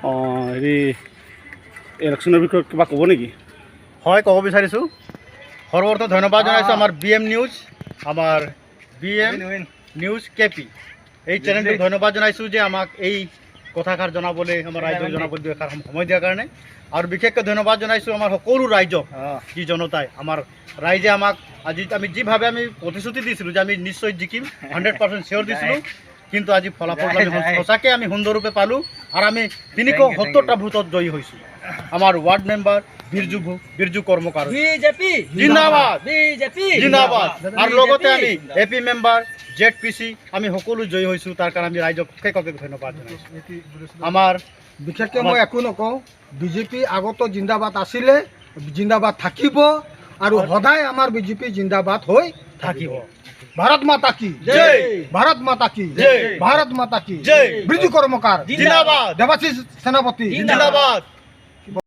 হেৰি ইলেকশ্যনৰ বিষয়ে কিবা ক'ব নেকি? হয়, ক'ব বিচাৰিছোঁ। সৰ্বপ্ৰথম ধন্যবাদ জনাইছোঁ আমাৰ BM নিউজ, আমাৰ BM নিউজ KP এই চেনেলটোক ধন্যবাদ জনাইছোঁ যে আমাক এই কথাষাৰ জনাবলৈ, আমাৰ ৰাইজক জনাবলৈ এষাৰ সময় দিয়াৰ কাৰণে। আৰু বিশেষকৈ ধন্যবাদ জনাইছোঁ আমাৰ সকলো ৰাইজক, যি জনতাই আমাৰ ৰাইজে আমাক আজি আমি যিভাৱে আমি প্ৰতিশ্ৰুতি দিছিলোঁ যে আমি নিশ্চয় জিকিম, 100% চিয়'ৰ দিছিলোঁ, কিন্তু আজি ফলাফলটো আমি সঁচাকৈ আমি সুন্দৰৰূপে পালোঁ আৰু আমি 370টা ভোটত জয়ী হৈছোঁ। আমাৰ ward member Birju Karmakar BJP জিন্দাবাদ, বিজেপি জিন্দাবাদ। আৰু লগতে আমি AP মেম্বাৰ ZPC আমি সকলো জয়ী হৈছোঁ। তাৰ কাৰণে আমি ৰাইজক অশেষ ধন্যবাদ জনাইছোঁ। আমাৰ বিশেষকৈ মই একো নকওঁ, বিজেপি আগতো জিন্দাবাদ আছিলে, জিন্দাবাদ থাকিব আৰু সদায় আমাৰ বিজেপি জিন্দাবাদ হৈ থাকিব। ভাৰত মাতা কি জয়, ভাৰত মাতা কি জয়, ভাৰত মাতা কি জয়, বিৰজু কৰ্মকাৰ জিন্দাবাদ, দেৱাশিষ সেনাপতি জিন্দাবাদ।